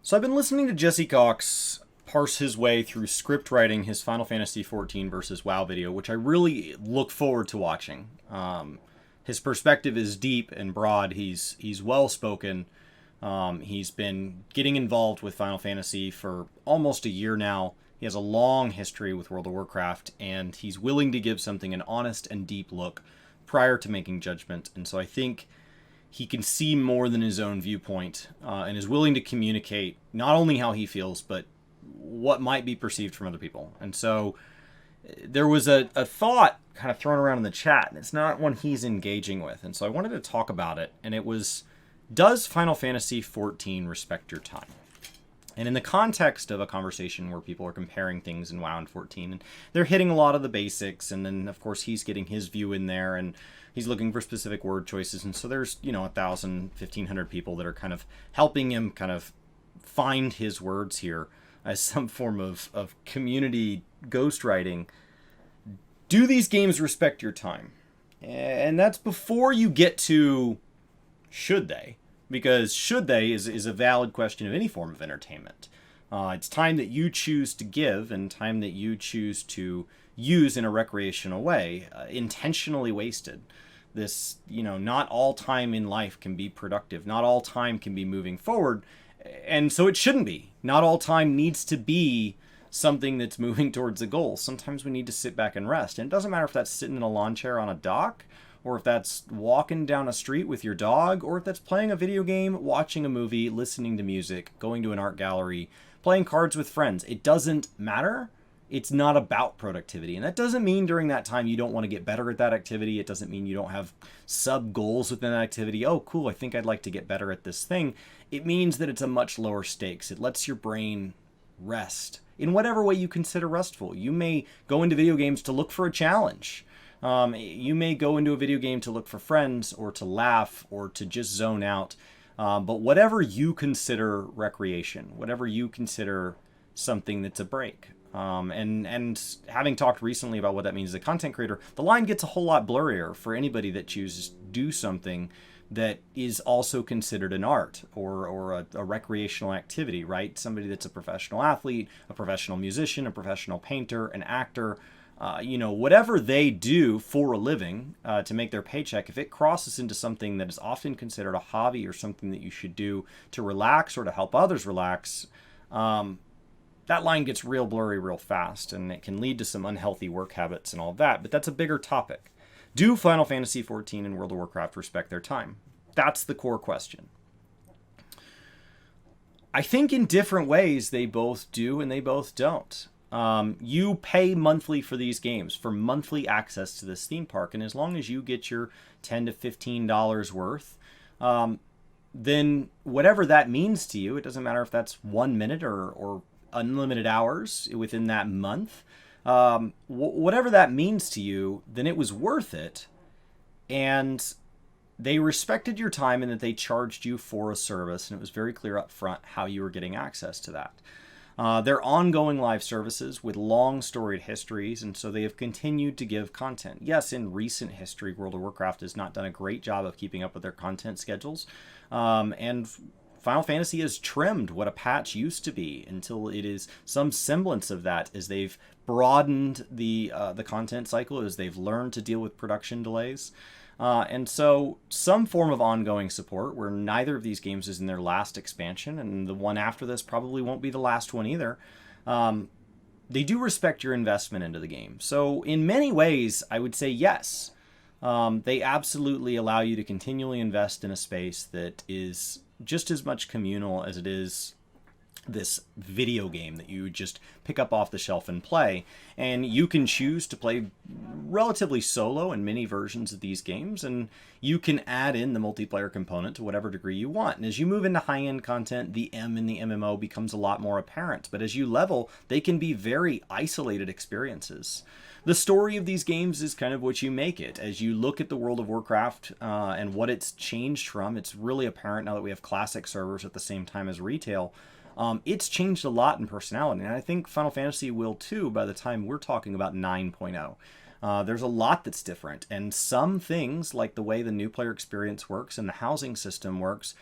So I've been listening to Jesse Cox parse his way through script writing his Final Fantasy XIV versus WoW video, which I really look forward to watching. His perspective is deep and broad. He's well spoken. He's been getting involved with Final Fantasy for almost a year now. He has a long history with World of Warcraft, and he's willing to give something an honest and deep look prior to making judgment. And so I think he can see more than his own viewpoint and is willing to communicate not only how he feels, but what might be perceived from other people. And so there was a thought kind of thrown around in the chat, and it's not one he's engaging with. And so I wanted to talk about it, and it was, does Final Fantasy XIV respect your time? And in the context of a conversation where people are comparing things in WoW and 14, and they're hitting a lot of the basics, and then, of course, he's getting his view in there, and he's looking for specific word choices, and so there's, 1,000, 1,500 people that are kind of helping him kind of find his words here as some form of community ghostwriting. Do these games respect your time? And that's before you get to should they? Because should they is a valid question of any form of entertainment. It's time that you choose to give and time that you choose to use in a recreational way, intentionally wasted. This, not all time in life can be productive. Not all time can be moving forward. And so it shouldn't be. Not all time needs to be something that's moving towards a goal. Sometimes we need to sit back and rest. And it doesn't matter if that's sitting in a lawn chair on a dock, or if that's walking down a street with your dog, or if that's playing a video game, watching a movie, listening to music, going to an art gallery, playing cards with friends. It doesn't matter. It's not about productivity. And that doesn't mean during that time you don't want to get better at that activity. It doesn't mean you don't have sub-goals within that activity. Oh, cool, I think I'd like to get better at this thing. It means that it's a much lower stakes. It lets your brain rest in whatever way you consider restful. You may go into video games to look for a challenge. You may go into a video game to look for friends or to laugh or to just zone out. But whatever you consider recreation, whatever you consider something that's a break. And having talked recently about what that means as a content creator, the line gets a whole lot blurrier for anybody that chooses to do something that is also considered an art or a recreational activity, right? Somebody that's a professional athlete, a professional musician, a professional painter, an actor, whatever they do for a living to make their paycheck, if it crosses into something that is often considered a hobby or something that you should do to relax or to help others relax, that line gets real blurry real fast, and it can lead to some unhealthy work habits and all that, but that's a bigger topic. Do Final Fantasy XIV and World of Warcraft respect their time? That's the core question. I think in different ways they both do and they both don't. You pay monthly for these games, for monthly access to this theme park, and as long as you get your $10 to $15 worth, then whatever that means to you, it doesn't matter if that's 1 minute or unlimited hours within that month, whatever that means to you, then it was worth it. And they respected your time in that they charged you for a service, and it was very clear up front how you were getting access to that. They're ongoing live services with long storied histories, and so they have continued to give content. Yes, in recent history, World of Warcraft has not done a great job of keeping up with their content schedules, and Final Fantasy has trimmed what a patch used to be until it is some semblance of that as they've broadened the content cycle, as they've learned to deal with production delays. And so some form of ongoing support where neither of these games is in their last expansion, and the one after this probably won't be the last one either. They do respect your investment into the game. So in many ways, I would say yes. They absolutely allow you to continually invest in a space that is just as much communal as it is this video game that you just pick up off the shelf and play. And you can choose to play relatively solo in many versions of these games, and you can add in the multiplayer component to whatever degree you want. And as you move into high-end content, the M in the MMO becomes a lot more apparent. But as you level, they can be very isolated experiences. The story of these games is kind of what you make it. As you look at the World of Warcraft and what it's changed from, it's really apparent now that we have classic servers at the same time as retail. It's changed a lot in personality, and I think Final Fantasy will too by the time we're talking about 9.0. There's a lot that's different, and some things, like the way the new player experience works and the housing system works,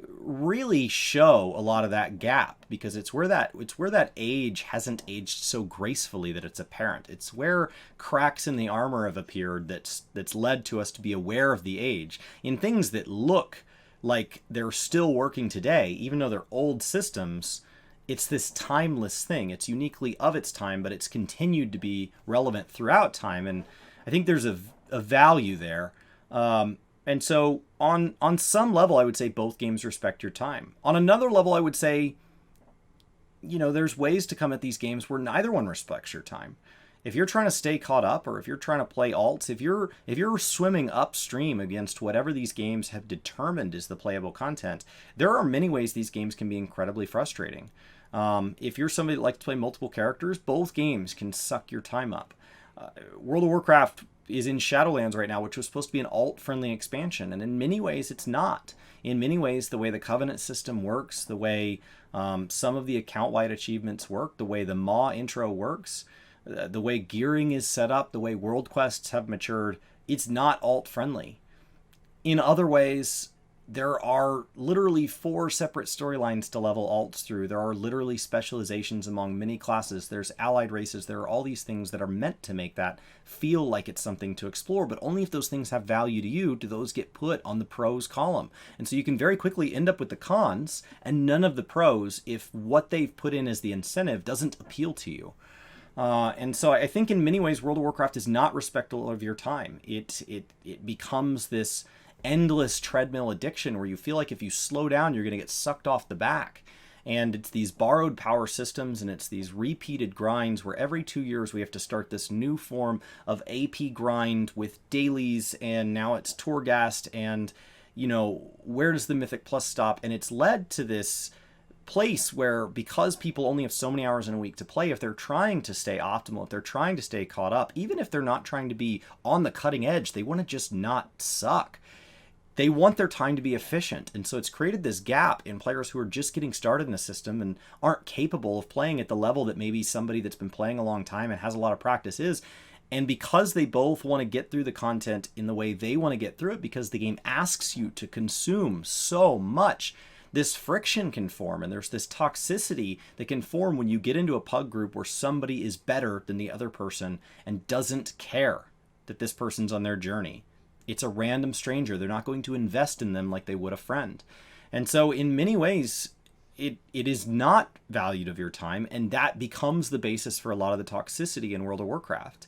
really show a lot of that gap, because it's where that age hasn't aged so gracefully that it's apparent. It's where cracks in the armor have appeared that's led to us to be aware of the age in things that look like they're still working today, even though they're old systems. It's this timeless thing. It's uniquely of its time, but it's continued to be relevant throughout time, and I think there's a value there. And so on some level, I would say both games respect your time. On another level, I would say, there's ways to come at these games where neither one respects your time. If you're trying to stay caught up, or if you're trying to play alts, if you're swimming upstream against whatever these games have determined is the playable content, there are many ways these games can be incredibly frustrating. If you're somebody that likes to play multiple characters, both games can suck your time up. World of Warcraft is in Shadowlands right now, which was supposed to be an alt-friendly expansion, and in many ways it's not. In many ways, the way the Covenant system works, the way some of the account-wide achievements work, the way the Maw intro works, the way gearing is set up, the way world quests have matured, it's not alt-friendly. In other ways, there are literally 4 separate storylines to level alts through. There are literally specializations among many classes. There's allied races. There are all these things that are meant to make that feel like it's something to explore, but only if those things have value to you do those get put on the pros column. And so you can very quickly end up with the cons and none of the pros if what they've put in as the incentive doesn't appeal to you. And so I think in many ways World of Warcraft is not respectful of your time. It becomes this endless treadmill addiction where you feel like if you slow down, you're going to get sucked off the back. And it's these borrowed power systems, and it's these repeated grinds where every 2 years we have to start this new form of AP grind with dailies, and now it's Torghast, and, where does the Mythic Plus stop? And it's led to this place where, because people only have so many hours in a week to play, if they're trying to stay optimal, if they're trying to stay caught up, even if they're not trying to be on the cutting edge, they want to just not suck. They want their time to be efficient. And so it's created this gap in players who are just getting started in the system and aren't capable of playing at the level that maybe somebody that's been playing a long time and has a lot of practice is. And because they both want to get through the content in the way they want to get through it, because the game asks you to consume so much, this friction can form, and there's this toxicity that can form when you get into a pug group where somebody is better than the other person and doesn't care that this person's on their journey. It's a random stranger. They're not going to invest in them like they would a friend. And so in many ways, it is not valued of your time, and that becomes the basis for a lot of the toxicity in World of Warcraft.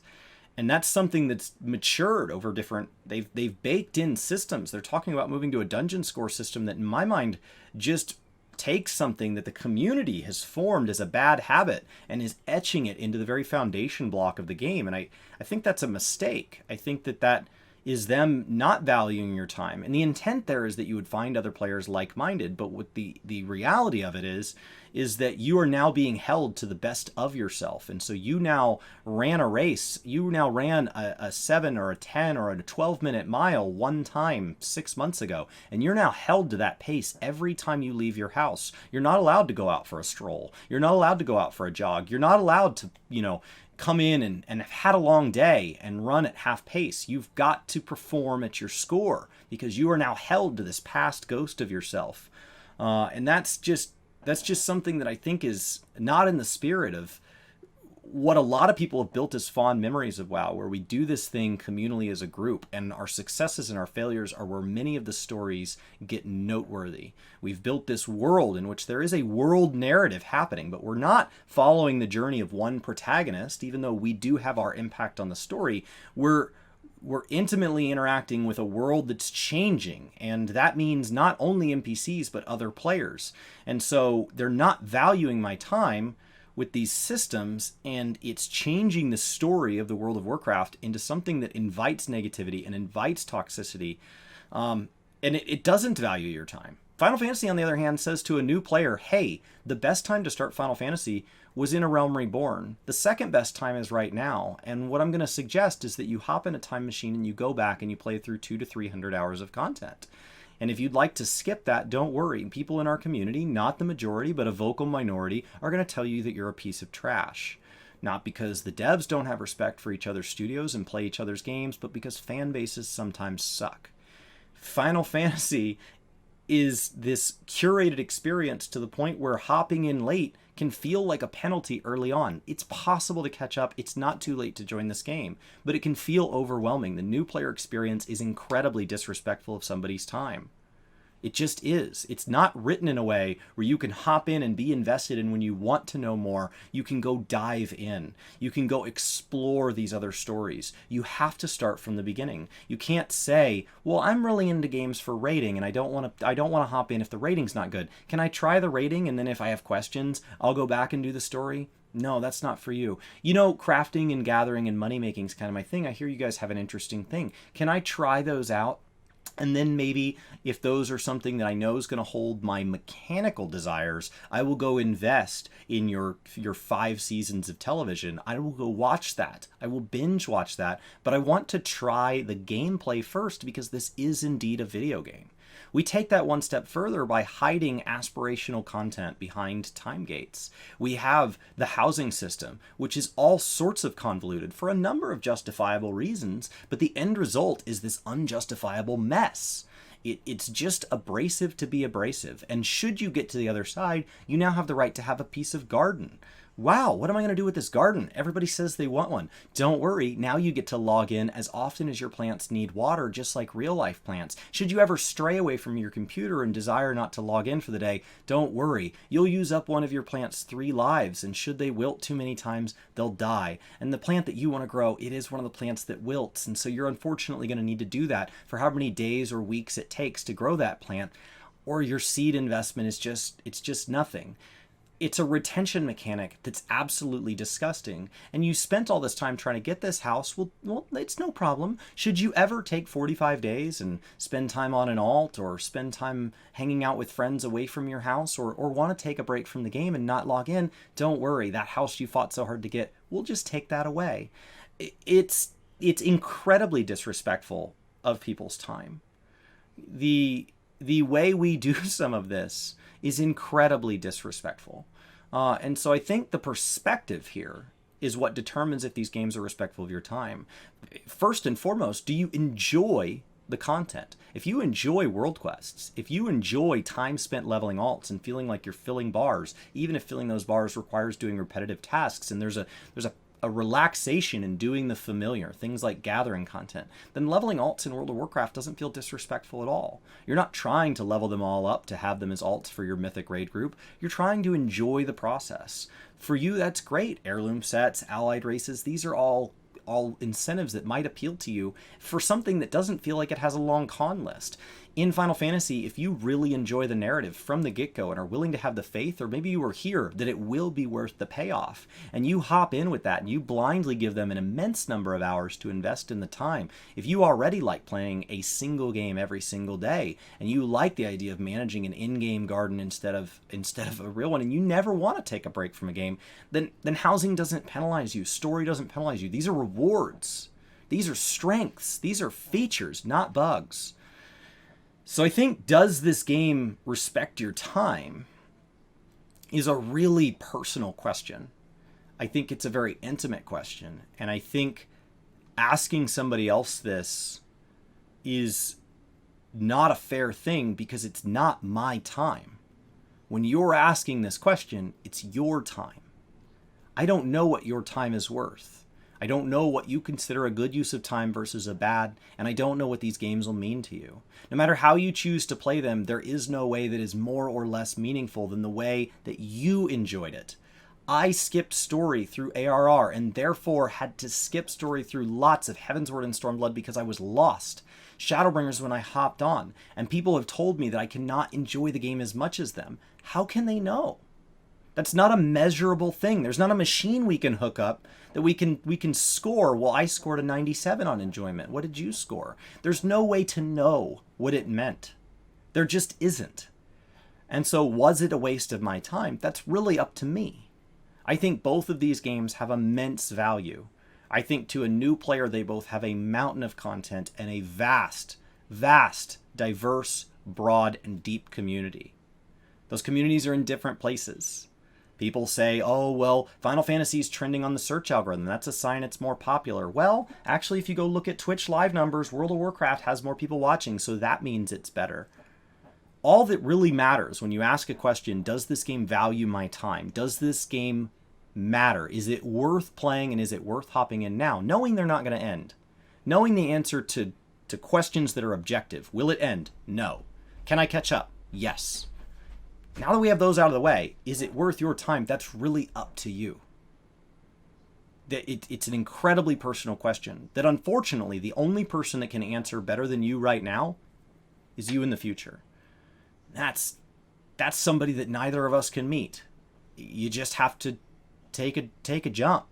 And that's something that's matured over different... They've baked in systems. They're talking about moving to a dungeon score system that, in my mind, just takes something that the community has formed as a bad habit and is etching it into the very foundation block of the game. And I think that's a mistake. I think that is them not valuing your time. And the intent there is that you would find other players like-minded, but what the reality of it is that you are now being held to the best of yourself. And so you now ran a race, you now ran a 7 or a 10 or a 12-minute mile one time 6 months ago, and you're now held to that pace every time you leave your house. You're not allowed to go out for a stroll. You're not allowed to go out for a jog. You're not allowed to, come in and have had a long day and run at half pace. You've got to perform at your score because you are now held to this past ghost of yourself. And that's just something that I think is not in the spirit of what a lot of people have built as fond memories of WoW, where we do this thing communally as a group, and our successes and our failures are where many of the stories get noteworthy. We've built this world in which there is a world narrative happening, but we're not following the journey of one protagonist, even though we do have our impact on the story. We're intimately interacting with a world that's changing, and that means not only NPCs, but other players. And so they're not valuing my time with these systems, and it's changing the story of the World of Warcraft into something that invites negativity and invites toxicity, and it doesn't value your time. Final Fantasy, on the other hand, says to a new player, hey, the best time to start Final Fantasy was in A Realm Reborn. The second best time is right now, and what I'm going to suggest is that you hop in a time machine and you go back and you play through 200 to 300 hours of content. And if you'd like to skip that, don't worry. People in our community, not the majority, but a vocal minority, are going to tell you that you're a piece of trash. Not because the devs don't have respect for each other's studios and play each other's games, but because fan bases sometimes suck. Final Fantasy is this curated experience to the point where hopping in late can feel like a penalty early on. It's possible to catch up. It's not too late to join this game, but it can feel overwhelming. The new player experience is incredibly disrespectful of somebody's time. It just is. It's not written in a way where you can hop in and be invested, and when you want to know more, you can go dive in. You can go explore these other stories. You have to start from the beginning. You can't say, "Well, I'm really into games for rating and I don't want to hop in if the rating's not good. Can I try the rating, and then if I have questions, I'll go back and do the story?" No, that's not for you. You know, crafting and gathering and money making is kind of my thing. I hear you guys have an interesting thing. Can I try those out? And then maybe if those are something that I know is going to hold my mechanical desires, I will go invest in your 5 seasons of television. I will go watch that. I will binge watch that. But I want to try the gameplay first, because this is indeed a video game. We take that one step further by hiding aspirational content behind time gates. We have the housing system, which is all sorts of convoluted for a number of justifiable reasons, but the end result is this unjustifiable mess. It's just abrasive to be abrasive. And should you get to the other side, you now have the right to have a piece of garden. Wow, what am I going to do with this garden? Everybody says they want one. Don't worry, now you get to log in as often as your plants need water, just like real life plants. Should you ever stray away from your computer and desire not to log in for the day, don't worry. You'll use up one of your plant's 3 lives, and should they wilt too many times, they'll die. And the plant that you want to grow, it is one of the plants that wilts, and so you're unfortunately going to need to do that for however many days or weeks it takes to grow that plant, or your seed investment is just nothing. It's a retention mechanic that's absolutely disgusting. And you spent all this time trying to get this house. Well, it's no problem. Should you ever take 45 days and spend time on an alt, or spend time hanging out with friends away from your house, or want to take a break from the game and not log in, don't worry. That house you fought so hard to get, we'll just take that away. It's incredibly disrespectful of people's time. The way we do some of this is incredibly disrespectful. And so I think the perspective here is what determines if these games are respectful of your time. First and foremost, do you enjoy the content? If you enjoy world quests, if you enjoy time spent leveling alts and feeling like you're filling bars, even if filling those bars requires doing repetitive tasks, and there's a relaxation in doing the familiar, things like gathering content, then leveling alts in World of Warcraft doesn't feel disrespectful at all. You're not trying to level them all up to have them as alts for your mythic raid group. You're trying to enjoy the process. For you, that's great. Heirloom sets, allied races, these are all incentives that might appeal to you for something that doesn't feel like it has a long con list. In Final Fantasy, if you really enjoy the narrative from the get-go and are willing to have the faith, or maybe you are here, that it will be worth the payoff, and you hop in with that and you blindly give them an immense number of hours to invest in the time. If you already like playing a single game every single day, and you like the idea of managing an in-game garden instead of a real one, and you never want to take a break from a game, then housing doesn't penalize you, story doesn't penalize you. These are rewards. These are strengths. These are features, not bugs. So I think, does this game respect your time is a really personal question. I think it's a very intimate question. And I think asking somebody else this is not a fair thing, because it's not my time. When you're asking this question, it's your time. I don't know what your time is worth. I don't know what you consider a good use of time versus a bad, and I don't know what these games will mean to you. No matter how you choose to play them, there is no way that is more or less meaningful than the way that you enjoyed it. I skipped story through ARR, and therefore had to skip story through lots of Heavensward and Stormblood because I was lost. Shadowbringers when I hopped on, and people have told me that I cannot enjoy the game as much as them. How can they know? That's not a measurable thing. There's not a machine we can hook up that we can score. Well, I scored a 97 on enjoyment. What did you score? There's no way to know what it meant. There just isn't. And so, was it a waste of my time? That's really up to me. I think both of these games have immense value. I think to a new player, they both have a mountain of content and a vast, diverse, broad, and deep community. Those communities are in different places. People say, oh, well, Final Fantasy is trending on the search algorithm. That's a sign it's more popular. Well, actually, if you go look at Twitch live numbers, World of Warcraft has more people watching, so that means it's better. all that really matters when you ask a question, does this game value my time? Does this game matter? Is it worth playing, and is it worth hopping in now? Knowing they're not going to end. Knowing the answer to questions that are objective. Will it end? No. Can I catch up? Yes. Now that we have those out of the way, is it worth your time? That's really up to you. It's an incredibly personal question that, unfortunately, the only person that can answer better than you right now is you in the future. That's somebody that neither of us can meet. You just have to take a jump.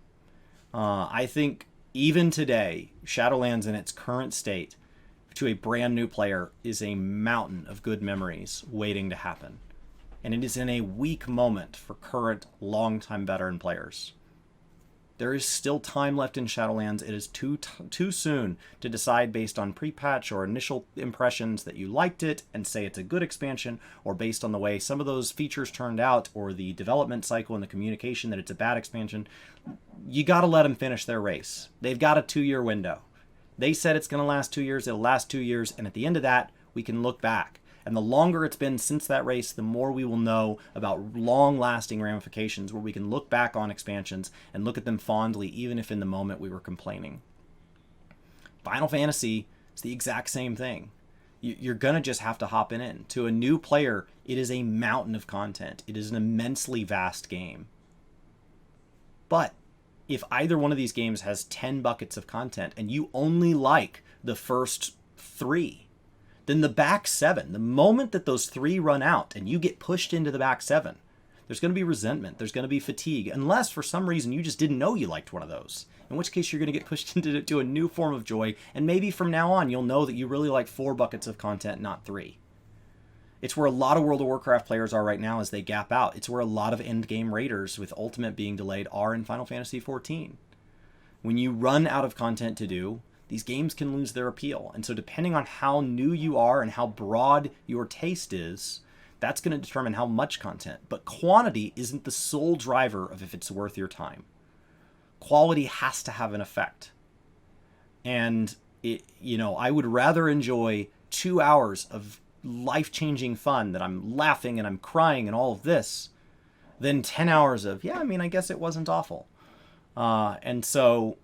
I think even today, Shadowlands in its current state, to a brand new player, is a mountain of good memories waiting to happen. And it is in a weak moment for current, long-time veteran players. There is still time left in Shadowlands. It is too soon to decide based on pre-patch or initial impressions that you liked it and say it's a good expansion, or based on the way some of those features turned out or the development cycle and the communication that it's a bad expansion. You got to let them finish their race. They've got a 2-year window. They said it's going to last 2 years. It'll last 2 years. And at the end of that, we can look back. And the longer it's been since that race, the more we will know about long-lasting ramifications where we can look back on expansions and look at them fondly, even if in the moment we were complaining. Final Fantasy is the exact same thing. You're going to just have to hop in. To a new player, it is a mountain of content. It is an immensely vast game. But if either one of these games has 10 buckets of content and you only like the first 3, then the back 7, the moment that those 3 run out and you get pushed into the back 7, there's going to be resentment, there's going to be fatigue, unless for some reason you just didn't know you liked one of those, in which case you're going to get pushed into a new form of joy, and maybe from now on you'll know that you really like 4 buckets of content, not 3. It's where a lot of World of Warcraft players are right now as they gap out. It's where a lot of endgame raiders with Ultimate being delayed are in Final Fantasy XIV. When you run out of content to do, these games can lose their appeal. And so depending on how new you are and how broad your taste is, that's going to determine how much content. But quantity isn't the sole driver of if it's worth your time. Quality has to have an effect. And I would rather enjoy 2 hours of life-changing fun that I'm laughing and I'm crying and all of this than 10 hours of, I guess it wasn't awful. And so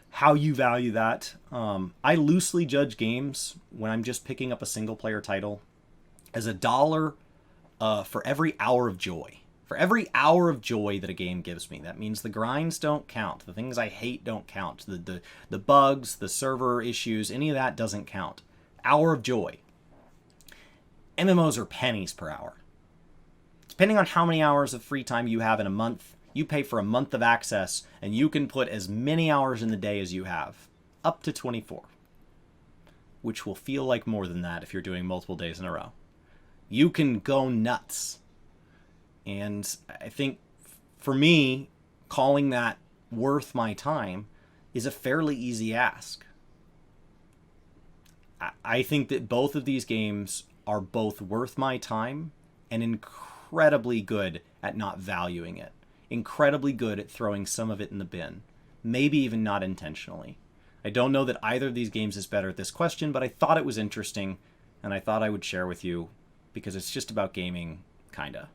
how you value that. I loosely judge games when I'm just picking up a single player title as $1 for every hour of joy. For every hour of joy that a game gives me. That means the grinds don't count. The things I hate don't count. The bugs, the server issues, any of that doesn't count. Hour of joy. MMOs are pennies per hour. Depending on how many hours of free time you have in a month, you pay for a month of access, and you can put as many hours in the day as you have, up to 24, which will feel like more than that if you're doing multiple days in a row. You can go nuts. And I think, for me, calling that worth my time is a fairly easy ask. I think that both of these games are both worth my time and incredibly good at not valuing it. Incredibly good at throwing some of it in the bin. Maybe even not intentionally. I don't know that either of these games is better at this question, but I thought it was interesting, and I thought I would share with you, because it's just about gaming, kinda.